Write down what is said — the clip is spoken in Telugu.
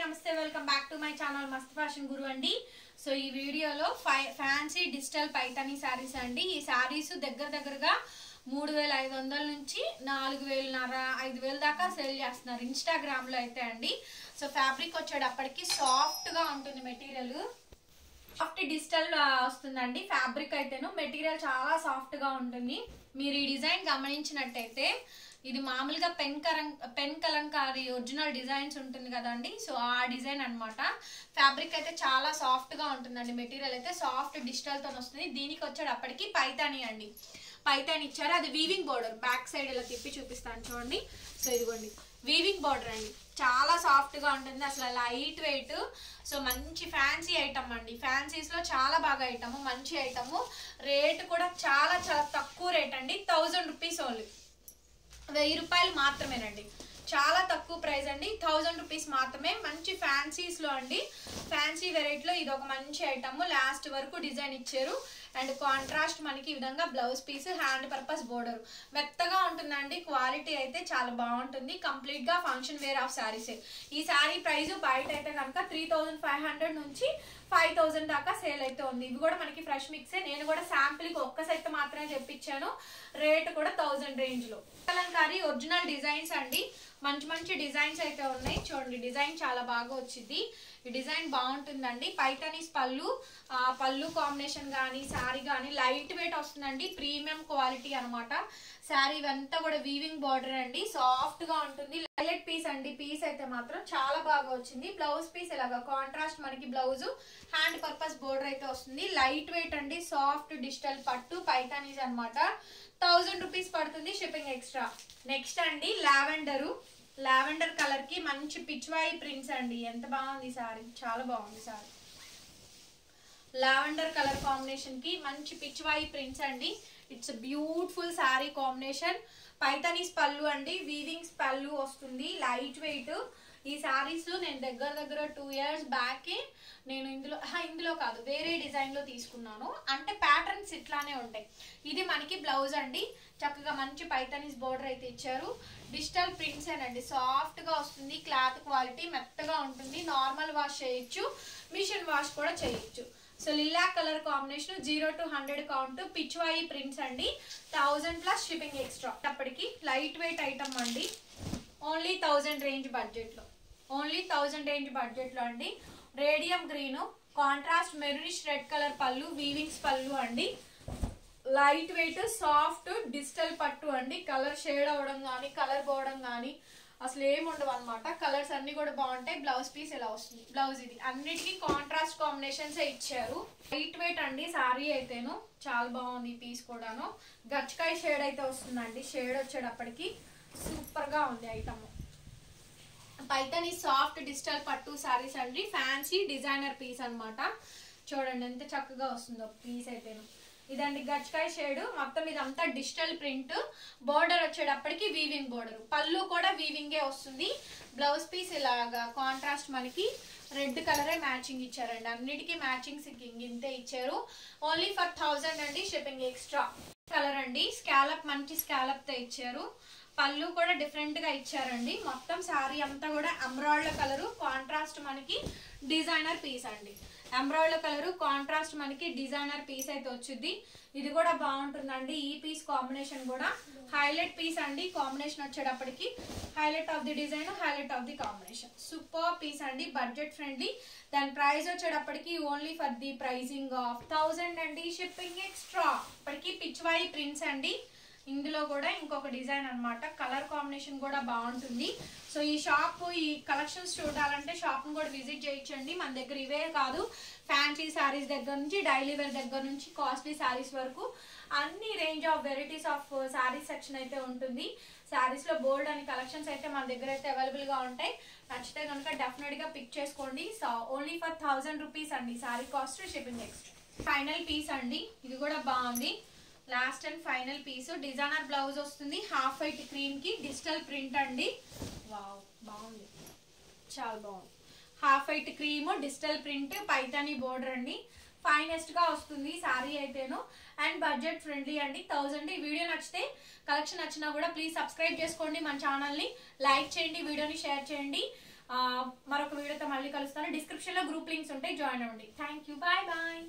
నమస్తే welcome back to my channel మస్త్ ఫ్యాషన్ గురు అండి. సో ఈ వీడియోలో ఫ్యాన్సీ డిజిటల్ పైతానీ శారీస్ అండి. ఈ శారీస్ దగ్గరగా 3500 నుంచి 4000 దాకా సేల్ చేస్తున్నారు ఇన్స్టాగ్రామ్ లో అయితే అండి. సో ఫ్యాబ్రిక్ వచ్చేటప్పటికి సాఫ్ట్ గా ఉంటుంది, మెటీరియల్ సాఫ్ట్ డిజిటల్ వస్తుందండి. ఫ్యాబ్రిక్ అయితేను మెటీరియల్ చాలా సాఫ్ట్ గా ఉంటుంది. మీరు ఈ డిజైన్ గమనించినట్టయితే ఇది మామూలుగా పెన్ కలంకారీ ఒరిజినల్ డిజైన్స్ ఉంటుంది కదండి. సో ఆ డిజైన్ అన్నమాట. ఫ్యాబ్రిక్ అయితే చాలా సాఫ్ట్ గా ఉంటుందండి. మెటీరియల్ అయితే సాఫ్ట్ డిజిటల్ తో వస్తుంది. దీనికి వచ్చేటప్పటికి పైతానీ అండి, పైతానీ ఇచ్చారు. అది వీవింగ్ బోర్డర్. బ్యాక్ సైడ్ ఇలా తిప్పి చూపిస్తాను చూడండి. సో ఇదిగోండి వీవింగ్ బోర్డర్ అండి. చాలా సాఫ్ట్ గా ఉంటుంది, అసలు లైట్ వెయిట్. సో మంచి ఫ్యాన్సీ ఐటమ్ అండి. ఫ్యాన్సీస్ లో చాలా బాగా ఐటమ్, మంచి ఐటమ్. రేట్ కూడా చాలా తక్కువ రేట్ అండి. 1000 రూపీస్ ఓన్లీ, 1000 రూపాయలు మాత్రమేనండి. చాలా తక్కువ ప్రైస్ అండి. 1000 రూపీస్ మాత్రమే. మంచి ఫ్యాన్సీస్ లో అండి, ఫ్యాన్సీ వెరైటీలో ఇది ఒక మంచి ఐటమ్. లాస్ట్ వరకు డిజైన్ ఇచ్చారు. అండ్ కాంట్రాస్ట్ మనకి ఈ విధంగా blouse piece, hand purpose border. మెత్తగా ఉంటుందండి. క్వాలిటీ అయితే చాలా బాగుంటుంది. కంప్లీట్ గా ఫంక్షన్ వేర్ ఆఫ్ శారీస్. ఈ శారీ ప్రైస్ బయట అయితే కనుక 3500 నుంచి 5000 దాకా సేల్ అయితే ఉంది. ఇవి కూడా మనకి ఫ్రెష్ మిక్సే. నేను కూడా శాంపిల్ కి ఒక్క సెట్ మాత్రమే తెప్పించాను. రేట్ కూడా 1000 రేంజ్ లో. కలంకారీ ఒరిజినల్ డిజైన్స్ అండి. మంచి డిజైన్స్ అయితే ఉన్నాయి. చూడండి డిజైన్ చాలా బాగా వచ్చింది. ఈ డిజైన్ బాగుంటుందండి. పైతానీస్ పళ్ళు కాంబినేషన్ కానీ శారీ కానీ లైట్ వెయిట్ వస్తుందండి. ప్రీమియం క్వాలిటీ అనమాట. శారీ అంతా కూడా వీవింగ్ బార్డర్ అండి. సాఫ్ట్ గా ఉంటుంది. హైలైట్ పీస్ అండి. పీస్ అయితే మాత్రం చాలా బాగా వచ్చింది. బ్లౌజ్ పీస్ ఇలాగా కాంట్రాస్ట్ మనకి బ్లౌజ్, హ్యాండ్ పర్పస్ బోర్డర్ అయితే వస్తుంది. లైట్ వెయిట్ అండి. సాఫ్ట్ డిజిటల్ పట్టు పైతానీస్ అనమాట. 1000 రూపీస్ పడుతుంది, షిప్పింగ్ ఎక్స్ట్రా. నెక్స్ట్ అండి లావెండర్ కలర్ కి మంచి పిచ్వాయి ప్రింట్స్ అండి. ఎంత బాగుంది సారీ, చాలా బాగుంది సారీ. లావెండర్ కలర్ కాంబినేషన్ కి మంచి పిచ్వాయి ప్రింట్స్ అండి. It's beautiful sorry combination. Paithanis పళ్ళు అండి, వీవింగ్స్ పళ్ళు వస్తుంది. Light weight. ఈ శారీస్ నేను దగ్గర 2 years బ్యాక్ నేను ఇందులో కాదు, వేరే డిజైన్ లో తీసుకున్నాను. అంటే ప్యాటర్న్స్ ఇట్లానే ఉంటాయి. ఇది మనకి బ్లౌజ్ అండి. చక్కగా మంచి పైతానీస్ బోర్డర్ అయితే ఇచ్చారు. డిజిటల్ ప్రింట్స్ అండి. సాఫ్ట్ గా వస్తుంది. క్లాత్ క్వాలిటీ మెత్తగా ఉంటుంది. నార్మల్ వాష్ చేయొచ్చు, మిషన్ వాష్ కూడా చేయొచ్చు. సో లిల్లా colour combination 0 to 100 count. Pichwai prints అండి. 1000 ప్లస్ షిప్పింగ్ ఎక్స్ట్రా. అప్పటికి లైట్ వెయిట్ ఐటమ్ అండి. ఓన్లీ 1000 రేంజ్ బడ్జెట్ లో, ఓన్లీ 1000 రేంజ్ బడ్జెట్ లో అండి. Radium green contrast maroonish red colour పళ్ళు, వీవింగ్స్ పళ్ళు అండి. లైట్ వెయిట్ సాఫ్ట్ డిజిటల్ పట్టు అండి. కలర్ షేడ్ అవడం కానీ కలర్ పోవడం కానీ అసలు ఏమి ఉండవు అనమాట. కలర్స్ అన్ని కూడా బాగుంటాయి. బ్లౌజ్ పీస్ ఎలా వస్తుంది, బ్లౌజ్ ఇది. అన్నిటికీ కాంట్రాస్ట్ కాంబినేషన్స్ ఇచ్చారు. లైట్ వెయిట్ అండి. సారీ అయితేను చాలా బాగుంది. పీస్ కూడాను గచ్చకాయ షేడ్ అయితే వస్తుందండి. షేడ్ వచ్చేటప్పటికి సూపర్ గా ఉంది ఐటమ్. పైతానీ సాఫ్ట్ డిజిటల్ పట్టు సారీస్ అండి. ఫ్యాన్సీ డిజైనర్ పీస్ అనమాట. చూడండి ఎంత చక్కగా వస్తుందో పీస్ అయితేను. ఇదండి గచ్చకాయ షేడ్. మొత్తం ఇదంతా డిజిటల్ ప్రింట్. బోర్డర్ వచ్చేటప్పటికి వీవింగ్ బోర్డర్. పళ్ళు కూడా వీవింగే వస్తుంది. బ్లౌజ్ పీస్ ఇలాగా కాంట్రాస్ట్ మనకి రెడ్ కలరే మ్యాచింగ్ ఇచ్చారండి. అన్నిటికీ మ్యాచింగ్ ఇంతే ఇచ్చారు. ఓన్లీ ఫర్ 1000 అండి, షిప్పింగ్ ఎక్స్ట్రా. కలర్ అండి. స్కాలప్ మంచి స్కాలప్ తో ఇచ్చారు. పళ్ళు కూడా డిఫరెంట్ గా ఇచ్చారండి. మొత్తం శారీ అంతా కూడా ఎమరాల్డ్ కలర్ కాంట్రాస్ట్ మనకి డిజైనర్ పీస్ అండి. ఎమరాల్డ్ కలర్ కాంట్రాస్ట్ మనకి డిజైనర్ పీస్ అయితే వచ్చింది. ఇది కూడా బాగుంటుందండి. ఈ పీస్ కాంబినేషన్ కూడా హైలైట్ పీస్ అండి. కాంబినేషన్ వచ్చేటప్పటికి highlight of the design, highlight of the combination. Super piece అండి. Budget friendly. దాని ప్రైస్ వచ్చేటప్పటికి only for the pricing of 1000 అండి, షిప్పింగ్ ఎక్స్ట్రా. ఇప్పటికి పిచ్వాయి ప్రింట్స్ అండి. ఇందులో కూడా ఇంకొక డిజైన్ అనమాట. కలర్ కాంబినేషన్ కూడా బాగుంటుంది. సో ఈ షాప్, ఈ కలెక్షన్స్ చూడాలంటే షాప్ ను కూడా విజిట్ చేయొచ్చండి. మన దగ్గర ఇవే కాదు, ఫ్యాన్సీ శారీస్ దగ్గర నుంచి డైలీ వేర్ దగ్గర నుంచి కాస్ట్లీ శారీస్ వరకు అన్ని range of varieties of saris section అయితే ఉంటుంది. శారీస్ లో బోల్డ్ అని కలెక్షన్స్ అయితే మన దగ్గర అయితే అవైలబుల్ గా ఉంటాయి. నచ్చితే కనుక డెఫినెట్ గా పిక్ చేసుకోండి. సో ఓన్లీ ఫర్ 1000 రూపీస్ అండి. Sari cost, shipping extra. Final piece అండి. ఇది కూడా బాగుంది. Last and final piece. Designer blouse వస్తుంది. హాఫ్ వైట్ క్రీమ్ కి డిజిటల్ ప్రింట్ అండి. వావ్, బాగుంది, చాలా బాగుంది. Half white cream digital print Paithani border అండి. ఫైనెస్ట్ గా వస్తుంది సారీ అయితేను. అండ్ బడ్జెట్ ఫ్రెండ్లీ అండి. 1000. ఈ వీడియో నచ్చితే, కలెక్షన్ నచ్చినా కూడా ప్లీజ్ సబ్స్క్రైబ్ చేసుకోండి మన ఛానల్ ని. లైక్ చేయండి, వీడియోని షేర్ చేయండి. మరొక వీడియోతో మళ్ళీ కలుస్తాను. డిస్క్రిప్షన్ లో గ్రూప్ లింక్స్ ఉంటాయి, జాయిన్ అవ్వండి. Thank you, bye bye.